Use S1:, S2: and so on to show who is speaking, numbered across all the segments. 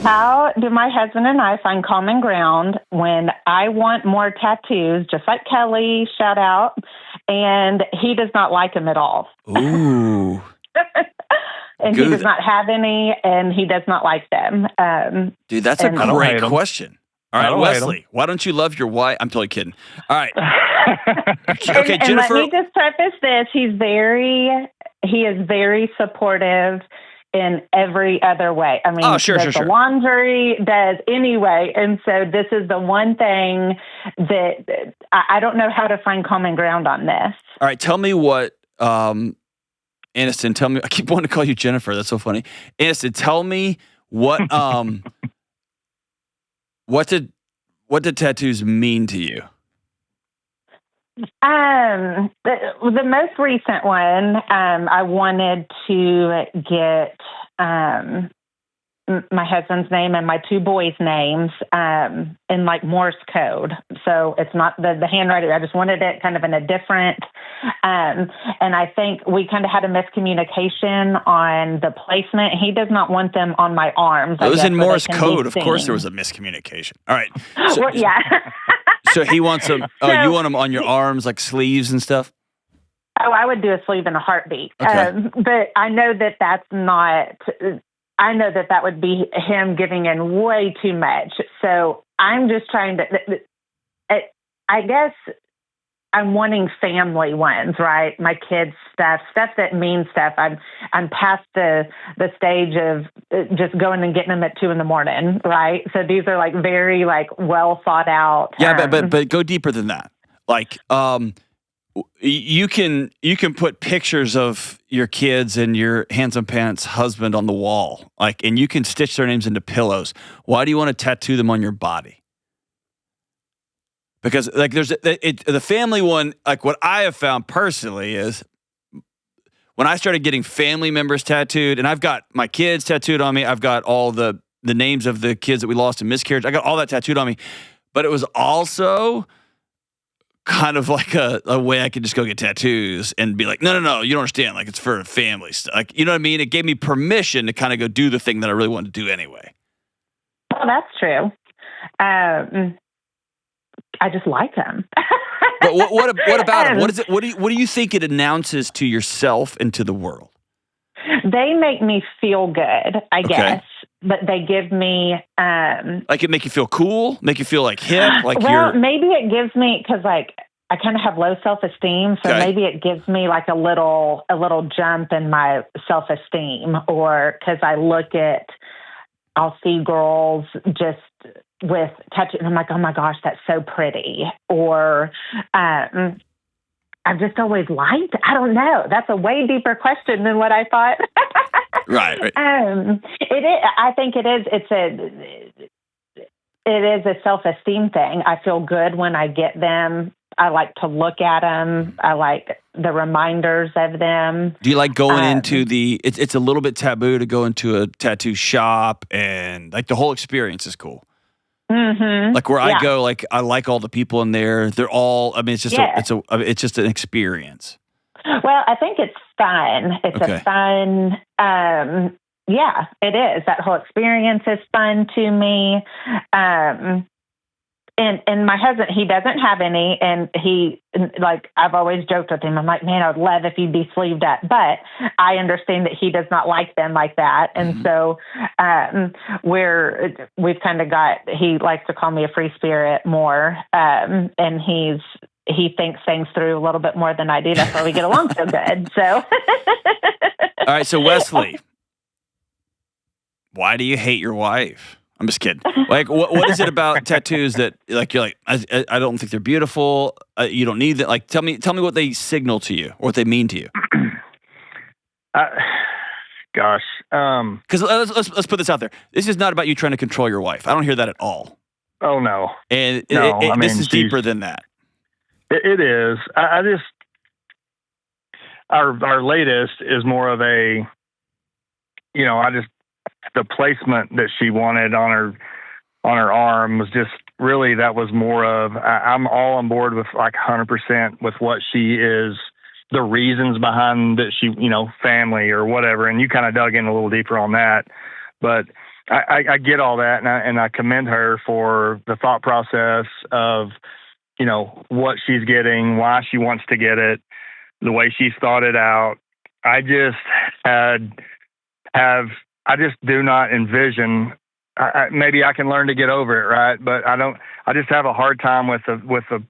S1: How do my husband and I find common ground when I want more tattoos, just like Kelly, shout out, and he does not like them at all?
S2: Ooh.
S1: And he does not have any, and he does not like them.
S2: Dude, that's a great question. All right, Wesley, why don't you love your wife? I'm totally kidding. All right. Okay,
S1: and
S2: Jennifer.
S1: Let me just preface this. He is very supportive in every other way. I mean, does the laundry, does anyway. And so this is the one thing that I don't know how to find common ground on this.
S2: All right, tell me what, Aniston, tell me, I keep wanting to call you Jennifer. That's so funny. Aniston, tell me what did tattoos mean to you?
S1: The most recent one, I wanted to get my husband's name and my two boys' names in like Morse code. So it's not the handwriting. I just wanted it kind of in a different. And I think we kind of had a miscommunication on the placement. He does not want them on my arms.
S2: It was in Morse code. Of course, there was a miscommunication. All right. So,
S1: well, yeah.
S2: So he wants them. Oh, you want them on your arms, like sleeves and stuff?
S1: Oh, I would do a sleeve in a heartbeat.
S2: Okay.
S1: But I know that that's not. I know that would be him giving in way too much. So I'm just trying to. I guess I'm wanting family ones, right? My kids' stuff that means stuff. I'm past the stage of just going and getting them at 2 a.m, right? So these are like very like well thought out.
S2: Yeah, but go deeper than that. Like you can put pictures of your kids and your handsome pants husband on the wall, like, and you can stitch their names into pillows. Why do you want to tattoo them on your body? Because like there's the family one, like what I have found personally is when I started getting family members tattooed, and I've got my kids tattooed on me, I've got all the names of the kids that we lost in miscarriage, I got all that tattooed on me, but it was also kind of like a way I could just go get tattoos and be like, no, you don't understand, like it's for family stuff, like, you know what I mean? It gave me permission to kind of go do the thing that I really wanted to do anyway.
S1: Well, that's true. I just like them.
S2: But what about them? What is it? What do you think it announces to yourself and to the world?
S1: They make me feel good, I guess. But they give me
S2: like it make you feel cool, make you feel like hip, like
S1: maybe it gives me because like I kind of have low self-esteem, so maybe it gives me like a little jump in my self-esteem, or because I'll see girls just with touching, and I'm like, oh my gosh, that's so pretty. Or I've just always liked, I don't know. That's a way deeper question than what I thought.
S2: Right.
S1: It is. I think it is. It is a self-esteem thing. I feel good when I get them. I like to look at them. I like the reminders of them.
S2: Do you like going into it's a little bit taboo to go into a tattoo shop, and like the whole experience is cool.
S1: Mm-hmm.
S2: Like where I go, like I like all the people in there. They're all, I mean, it's just it's just an experience.
S1: Well, I think it's fun. It's a fun, yeah, it is. That whole experience is fun to me. And my husband, he doesn't have any, and he, like, I've always joked with him. I'm like, man, I would love if you'd be sleeved up, but I understand that he does not like them like that. And so, we've kind of he likes to call me a free spirit more. And he thinks things through a little bit more than I do. That's why we get along so good. So.
S2: All right. So Wesley, why do you hate your wife? I'm just kidding. Like, what is it about tattoos that, like, you're like, I don't think they're beautiful. You don't need that. Like, tell me what they signal to you or what they mean to you.
S3: Gosh.
S2: Because let's put this out there. This is not about you trying to control your wife. I don't hear that at all.
S3: Oh no.
S2: And
S3: no, I mean,
S2: this is deeper than that.
S3: It is. I just our latest is more of a, the placement that she wanted on her arm was just really, that was more of, I'm all on board with like 100% with what she is, the reasons behind that she, family or whatever. And you kind of dug in a little deeper on that, but I get all that, and I commend her for the thought process of, what she's getting, why she wants to get it, the way she's thought it out. I just I just do not envision. Maybe I can learn to get over it, right? But I don't. I just have a hard time with the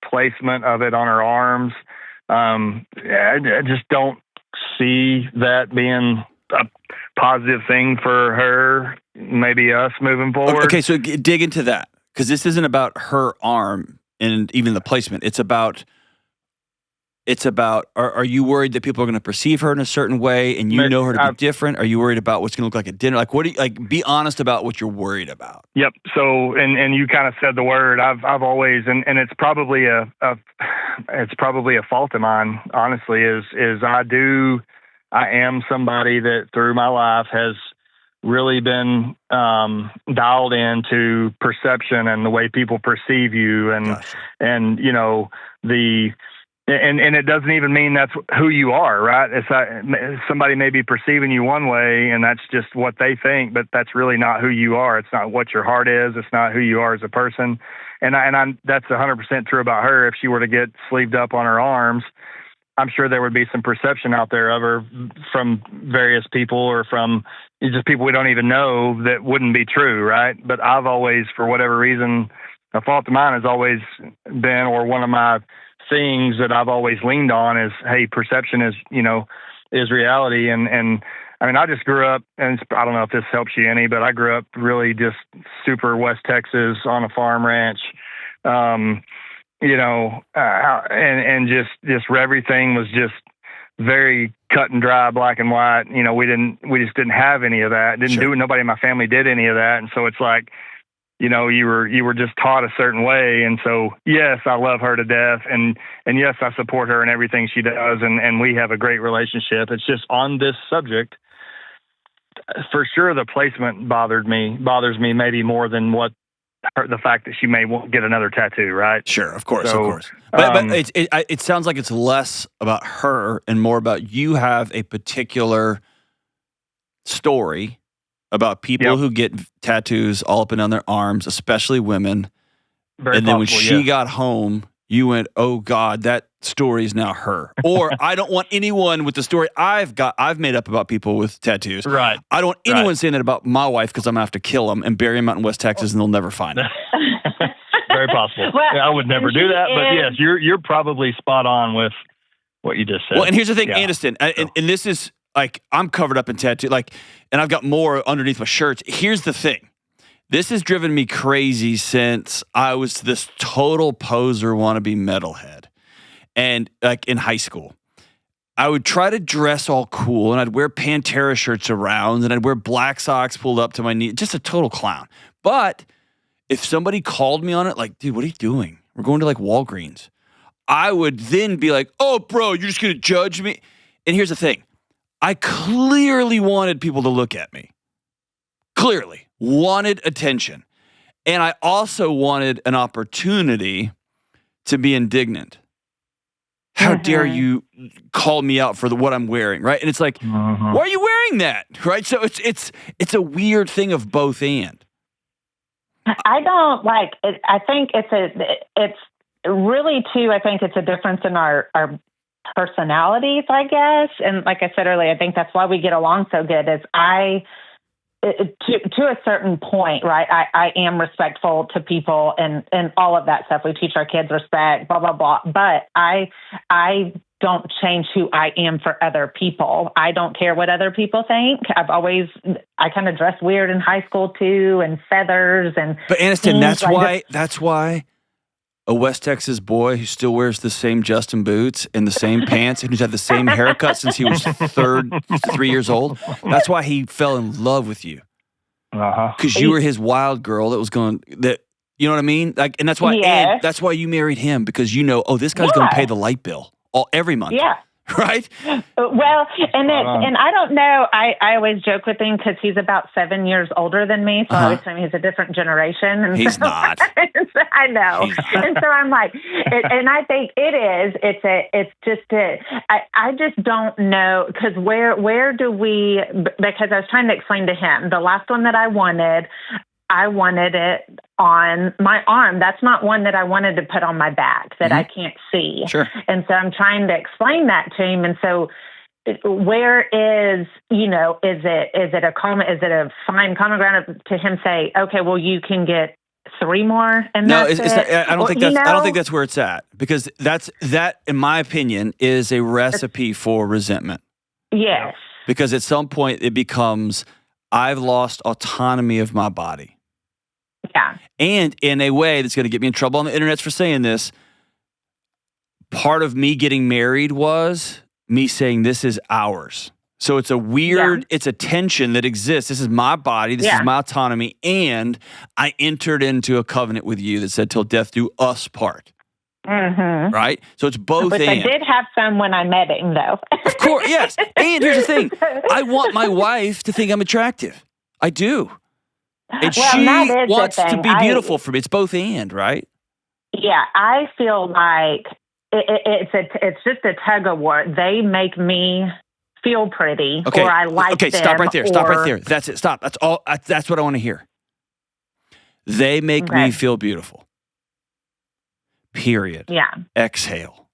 S3: placement of it on her arms. I just don't see that being a positive thing for her, maybe us moving forward.
S2: Okay, so dig into that, because this isn't about her arm and even the placement. It's about, are you worried that people are going to perceive her in a certain way and you know her to be different? Are you worried about what's going to look like at dinner? Like, be honest about what you're worried about.
S3: Yep. So, and you kind of said the word. I've always, and it's probably a fault of mine, honestly, is I am somebody that through my life has really been dialed into perception and the way people perceive you, and
S2: Gotcha.
S3: and and it doesn't even mean that's who you are, right? It's somebody may be perceiving you one way, and that's just what they think, but that's really not who you are. It's not what your heart is. It's not who you are as a person. And that's 100% true about her. If she were to get sleeved up on her arms, I'm sure there would be some perception out there of her from various people or from just people we don't even know that wouldn't be true, right? But I've always, for whatever reason, a fault of mine has always been, or one of my things that I've always leaned on is, hey, perception is reality. And I mean, I just grew up, and I don't know if this helps you any, but I grew up really just super West Texas on a farm ranch, and just everything was just very cut and dry, black and white. We just didn't have any of that. Nobody in my family did any of that. And so it's like, you were just taught a certain way. And so, yes, I love her to death. And yes, I support her in everything she does. And we have a great relationship. It's just on this subject, for sure, the placement bothers me maybe more than the fact that she may get another tattoo, right?
S2: Sure, of course. But it sounds like it's less about her and more about you have a particular story about people who get tattoos all up and down their arms, especially women. And then when she got home, you went, oh God, that story is now her. Or I don't want anyone with the story I've made up about people with tattoos.
S3: Right.
S2: I don't want anyone saying that about my wife, because I'm going to have to kill them and bury them out in West Texas and they'll never find them.
S3: Very possible. Well, I would never do that. But yes, you're probably spot on with what you just said.
S2: Well, and here's the thing, Aniston, and this is, like, I'm covered up in tattoo, and I've got more underneath my shirts. Here's the thing. This has driven me crazy since I was this total poser wannabe metalhead. And like in high school, I would try to dress all cool, and I'd wear Pantera shirts around, and I'd wear black socks pulled up to my knee. Just a total clown. But if somebody called me on it, like, dude, what are you doing? We're going to like Walgreens. I would then be like, oh, bro, you're just going to judge me? And here's the thing. I clearly wanted people to look at me. Clearly wanted attention. And I also wanted an opportunity to be indignant. How dare you call me out for what I'm wearing, right? And it's like, why are you wearing that, right? So it's a weird thing of both and.
S1: I don't like it. I think it's really too. I think it's a difference in our personalities, I guess. And like I said earlier, I think that's why we get along so good. Is to a certain point, right? I am respectful to people and all of that stuff. We teach our kids respect, blah, blah, blah. But I don't change who I am for other people. I don't care what other people think. I kind of dressed weird in high school too, and feathers and.
S2: But Aniston, that's why a West Texas boy who still wears the same Justin boots and the same pants and who's had the same haircut since he was 3 years old. That's why he fell in love with you. Because you were his wild girl that was going that. You know what I mean? Like, and that's why, and that's why you married him, because this guy's going to pay the light bill every month.
S1: Yeah.
S2: right?
S1: Well, and I don't know. I always joke with him because he's about 7 years older than me, so I always tell him he's a different generation. And
S2: he's not.
S1: I know, and so I'm like, and I think it is. I just don't know because where do we? Because I was trying to explain to him the last one that I wanted it on my arm. That's not one that I wanted to put on my back that I can't see.
S2: Sure.
S1: And so I'm trying to explain that to him. And so where is it a fine common ground to him say, okay, well, you can get 3 more and
S2: no,
S1: that's it?
S2: I don't think that's where it's at, because that, in my opinion, is a recipe for resentment.
S1: Yes.
S2: Because at some point it becomes, I've lost autonomy of my body.
S1: Yeah.
S2: And in a way that's going to get me in trouble on the internet for saying this, part of me getting married was me saying this is ours. So it's a weird, it's a tension that exists. This is my body. This is my autonomy. And I entered into a covenant with you that said till death do us part.
S1: Mm-hmm.
S2: Right? So it's both.
S1: Which I did have some when I met him, though.
S2: Of course, yes. And here's the thing. I want my wife to think I'm attractive. I do. And she wants to be beautiful for me. It's both and, right?
S1: Yeah, I feel like it's just a tug of war. They make me feel pretty, or I like them.
S2: Okay, stop right there. Stop right there. That's it. Stop. That's all. That's what I want to hear. They make me feel beautiful. Period.
S1: Yeah.
S2: Exhale.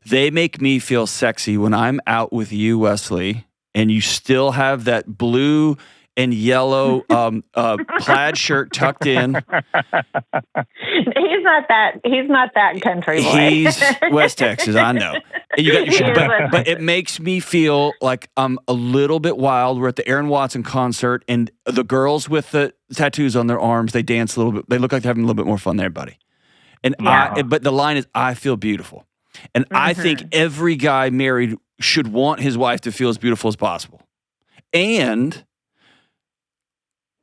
S2: They make me feel sexy when I'm out with you, Wesley, and you still have that blue and yellow plaid shirt tucked in.
S1: He's not that country boy.
S2: He's West Texas, I know. And you got your shirt, but it makes me feel like I'm a little bit wild. We're at the Aaron Watson concert, and the girls with the tattoos on their arms, they dance a little bit. They look like they're having a little bit more fun there, buddy. And but the line is, I feel beautiful. And I think every guy married should want his wife to feel as beautiful as possible. And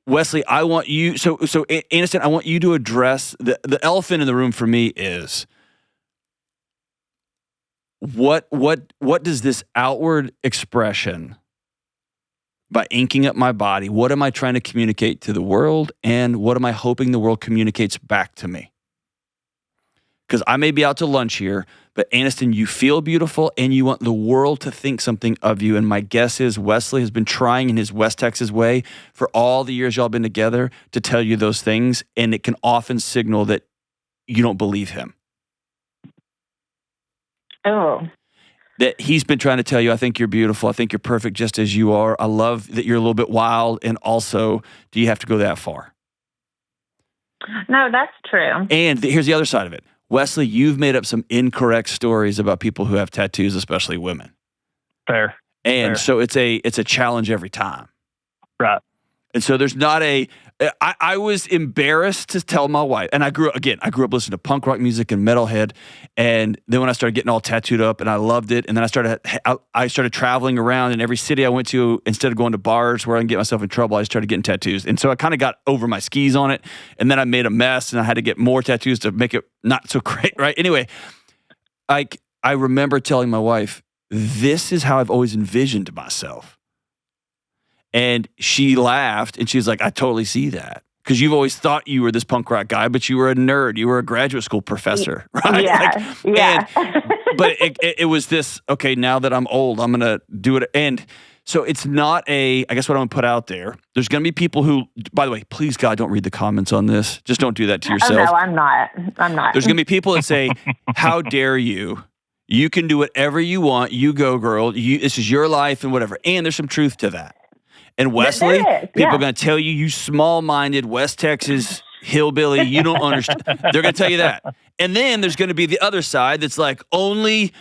S2: Wesley, I want you, so Aniston, I want you to address the elephant in the room for me is what does this outward expression by inking up my body, what am I trying to communicate to the world, and what am I hoping the world communicates back to me? Because I may be out to lunch here, but Aniston, you feel beautiful and you want the world to think something of you. And my guess is Wesley has been trying in his West Texas way for all the years y'all been together to tell you those things. And it can often signal that you don't believe him.
S1: Oh.
S2: That he's been trying to tell you, I think you're beautiful. I think you're perfect just as you are. I love that you're a little bit wild. And also, do you have to go that far?
S1: No, that's true.
S2: And here's the other side of it. Wesley, you've made up some incorrect stories about people who have tattoos, especially women.
S3: Fair.
S2: And so it's a challenge every time.
S3: Right.
S2: And so there's not I was embarrassed to tell my wife, and I grew up listening to punk rock music and metalhead, and then when I started getting all tattooed up, and I loved it, and then I started traveling around in every city I went to. Instead of going to bars where I can get myself in trouble, I started getting tattoos, and so I kind of got over my skis on it, and then I made a mess, and I had to get more tattoos to make it not so great, right? Anyway, I remember telling my wife, this is how I've always envisioned myself. And she laughed, and she was like, I totally see that. Because you've always thought you were this punk rock guy, but you were a nerd. You were a graduate school professor, right?
S1: Yeah.
S2: But it was this, okay, now that I'm old, I'm going to do it. And so it's not I guess what I'm going to put out there, there's going to be people who, by the way, please, God, don't read the comments on this. Just don't do that to yourself.
S1: Oh, no, I'm not.
S2: There's going to be people that say, how dare you? You can do whatever you want. You go, girl. This is your life and whatever. And there's some truth to that. And Wesley, people are going to tell you, you small-minded West Texas hillbilly, you don't understand. They're going to tell you that. And then there's going to be the other side that's like, only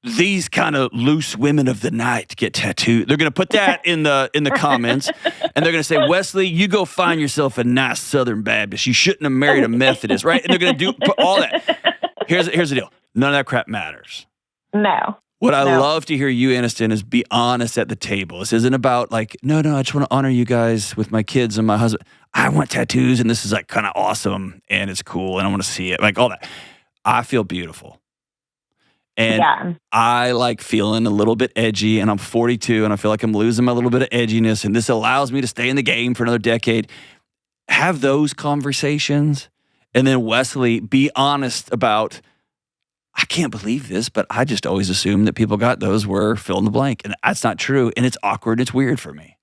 S2: these kind of loose women of the night get tattooed. They're going to put that in the comments, and they're going to say, Wesley, you go find yourself a nice Southern Baptist. You shouldn't have married a Methodist, right? And they're going to do all that. Here's the deal. None of that crap matters.
S1: No.
S2: What I love to hear you, Aniston, is be honest at the table. This isn't about like, no, I just want to honor you guys with my kids and my husband. I want tattoos, and this is like kind of awesome, and it's cool, and I want to see it. Like all that. I feel beautiful. And
S1: Yeah.
S2: I like feeling a little bit edgy, and I'm 42, and I feel like I'm losing my little bit of edginess, and this allows me to stay in the game for another decade. Have those conversations, and then Wesley, be honest about, I can't believe this, but I just always assumed that people got those were fill in the blank, and that's not true, and it's awkward, it's weird for me.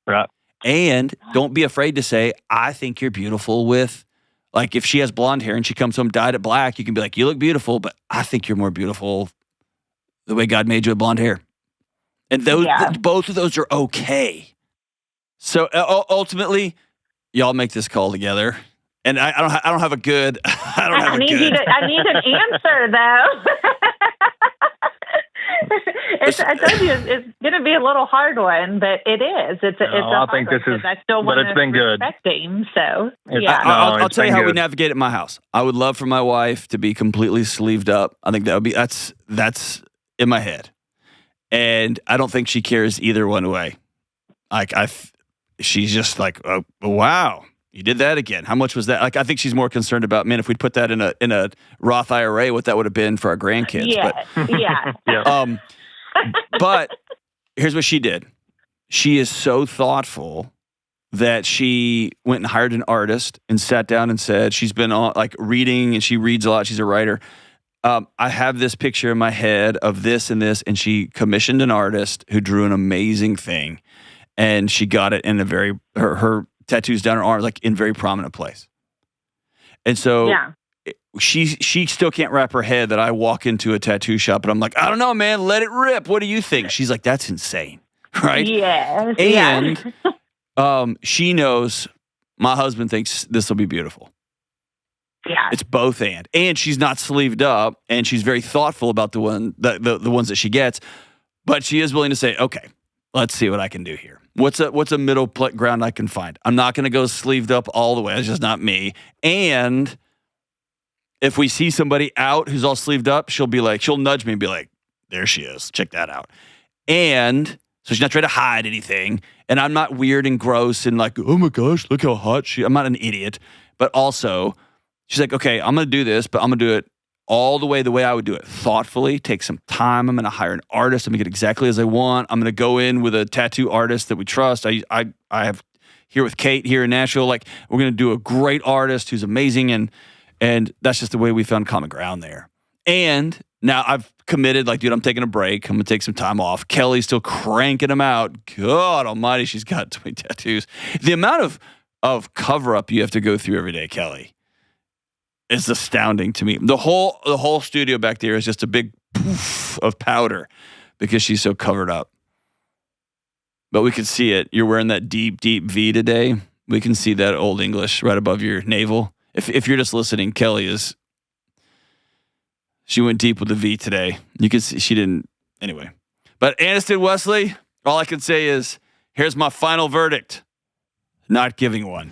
S3: Right.
S2: And don't be afraid to say, I think you're beautiful with, like, if she has blonde hair and she comes home dyed it black, you can be like, you look beautiful, but I think you're more beautiful the way God made you with blonde hair. And those, both of those are okay. So ultimately, y'all make this call together. And I don't have a good. I
S1: need an answer though. I told you it's going to be a little hard one, but it is. I think this is. I still want to respect him. So yeah,
S2: I'll tell you how we navigate at my house. I would love for my wife to be completely sleeved up. I think that would be that's in my head, and I don't think she cares either one way. Like she's just like, oh, wow. You did that again. How much was that? Like, I think she's more concerned about, man, if we'd put that in a Roth IRA, what that would have been for our grandkids.
S1: Yeah,
S2: yeah. But here's what she did. She is so thoughtful that she went and hired an artist and sat down and said, she's been reading, and she reads a lot. She's a writer. I have this picture in my head of this and this, and she commissioned an artist who drew an amazing thing, and she got it in her tattoos down her arm, like in very prominent place. And so she still can't wrap her head that I walk into a tattoo shop and I'm like, I don't know, man, let it rip. What do you think? She's like, that's insane. Right?
S1: Yes.
S2: And she knows my husband thinks this will be beautiful.
S1: Yeah.
S2: It's both and she's not sleeved up, and she's very thoughtful about the ones that she gets, but she is willing to say, okay, let's see what I can do here. What's a middle ground I can find? I'm not going to go sleeved up all the way. It's just not me. And if we see somebody out who's all sleeved up, she'll nudge me and be like, there she is. Check that out. And so she's not trying to hide anything. And I'm not weird and gross and like, oh my gosh, look how hot she is. I'm not an idiot. But also, she's like, okay, I'm going to do this, but I'm going to do it all the way I would do it. Thoughtfully, take some time. I'm going to hire an artist. I'm going to get exactly as I want. I'm going to go in with a tattoo artist that we trust. I have here with Kate here in Nashville. Like, we're going to do a great artist who's amazing, and that's just the way we found common ground there. And now I've committed, like, dude, I'm taking a break. I'm going to take some time off. Kelly's still cranking them out. God almighty, she's got 20 tattoos. The amount of cover-up you have to go through every day, Kelly, is astounding to me. The whole studio back there is just a big poof of powder because she's so covered up. But we can see it. You're wearing that deep, deep V today. We can see that Old English right above your navel. If you're just listening, Kelly she went deep with the V today. You can see she didn't. Anyway. But Aniston Wesley, all I can say is, here's my final verdict. Not giving one.